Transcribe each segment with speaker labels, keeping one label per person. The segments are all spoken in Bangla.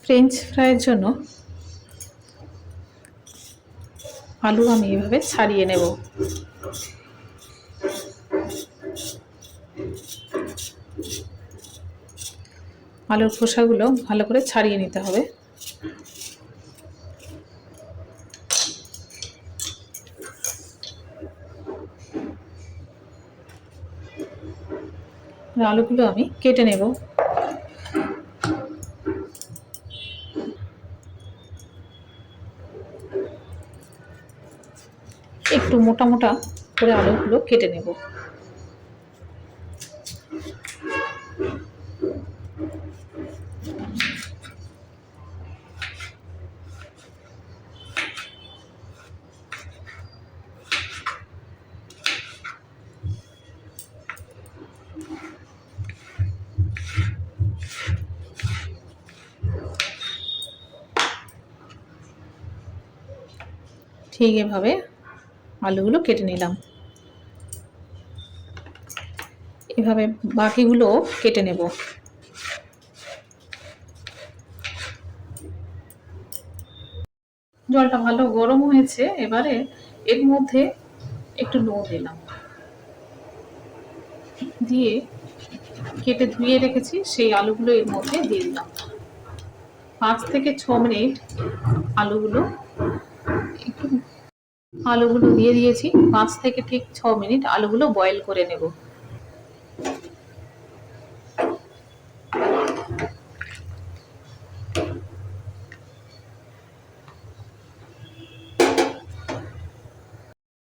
Speaker 1: ফ্রেঞ্চ ফ্রাইয়ের জন্য আলু আমি এভাবে ছাড়িয়ে নেব। আলুর খোসাগুলো ভালো করে ছাড়িয়ে নিতে হবে। আলুগুলো আমি কেটে নেব। একটু মোটা মোটা করে আলুগুলো কেটে নেব। ঠিক এভাবে আলুগুলো কেটে নিলাম। এভাবে বাকিগুলো কেটে নেব। জলটা ভালো গরম হয়েছে, এবারে এর মধ্যে একটু নুন দিলাম, দিয়ে কেটে ধুয়ে রেখেছি সেই আলুগুলো এর মধ্যে দিয়ে দিলাম। 5 থেকে 6 মিনিট আলুগুলো দিয়ে দিয়েছি। 5 থেকে ঠিক 6 মিনিট আলুগুলো বয়েল করে নেব।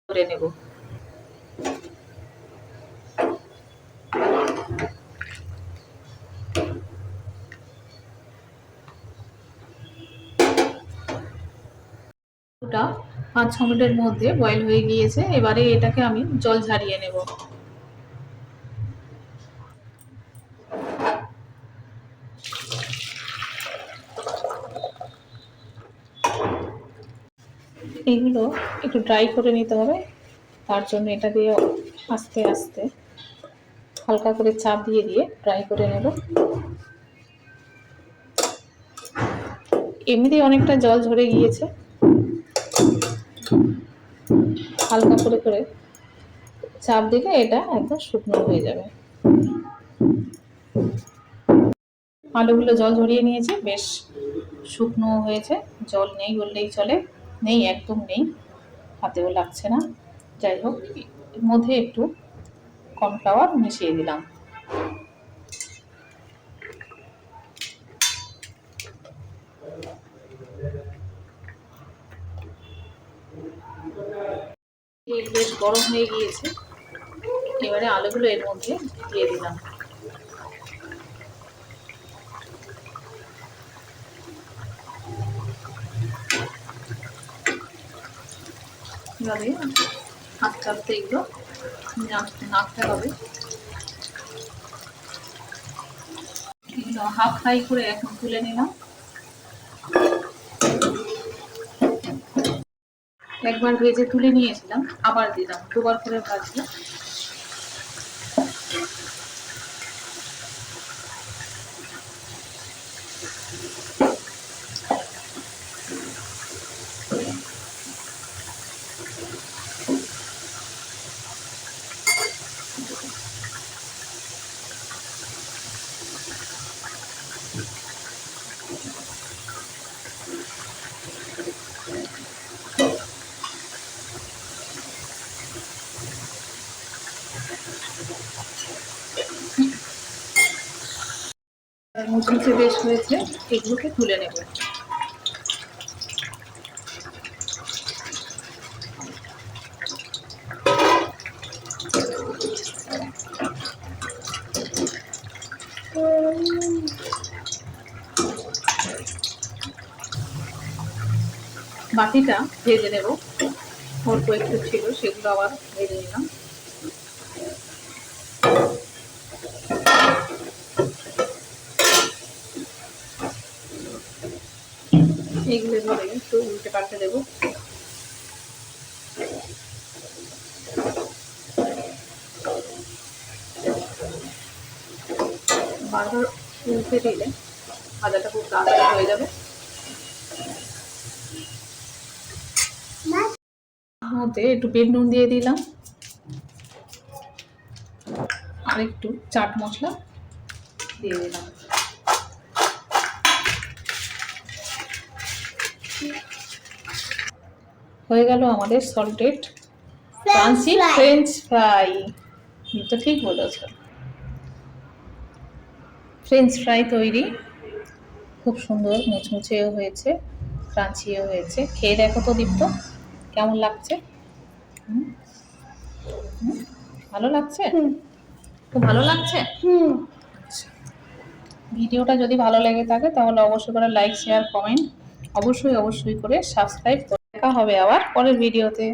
Speaker 1: করে নেব। ওটা 5-6 মিনিটের মধ্যে বয়েল হয়ে গিয়েছে। এবারে এটাকে আমি জল ঝারিয়ে নেব। এগুলো একটু ড্রাই করে নিতে হবে। তার জন্য এটা দিয়ে আস্তে আস্তে হালকা করে চাপ দিয়ে দিয়ে ড্রাই করে নেব। এমনিতেই অনেকটা জল ঝরে গিয়েছে। হালকা করে করে চাপ দিলে এটা একদম শুকনো হয়ে যাবে। আলুগুলো জল ঝরিয়ে নিয়েছে, বেশ শুকনো হয়েছে। জল নেই বললেই চলে, নেই, একদম নেই, হাতেও লাগছে না। যাই হোক, এর মধ্যে একটু কর্নফ্লাওয়ার মিশিয়ে দিলাম। তেল বেশ গরম হয়ে গিয়েছে, এবারে আলুগুলো এর মধ্যে দিয়ে দিলাম। এভাবে আস্তে আস্তে এগুলো নাড়তে হবে। এগুলো হাফ ফ্রাই করে এখন তুলে নিলাম। একবার ভেজে তুলে নিয়েছিলাম, আবার দিলাম, দুবার করে ভাজলাম। মুচমুচে বেশ হয়েছে, এগুলোকে তুলে নেব। বাকিটা ভেজে নেব, অল্প একটু ছিল সেগুলো আবার ভেজে নিলাম। এইগুলো এভাবে একটু উল্টে পাল্টে দেবো। বারবার উল্টে দিলে ভাজাটা খুব তাড়াতাড়ি হয়ে যাবে। মধ্যে একটু বিট নুন দিয়ে দিলাম আর একটু চাট মশলা দিয়ে দিলাম। হয়ে গেল আমাদের সল্টেড ক্রাঞ্চি ফ্রেঞ্চ ফ্রাই। তো ঠিক বলেছ, ফ্রেঞ্চ ফ্রাই তৈরি। খুব সুন্দর মুচমুচেও হয়েছে, ক্রাঞ্চিও হয়েছে। খেয়ে দেখো তো দীপ্ত, কেমন লাগছে? ভালো লাগছে? খুব ভালো লাগছে। আচ্ছা, ভিডিওটা যদি ভালো লেগে থাকে তাহলে অবশ্যই করে লাইক শেয়ার কমেন্ট অবশ্যই করে সাবস্ক্রাইব করে। দেখা হবে আবার পরের ভিডিওতে।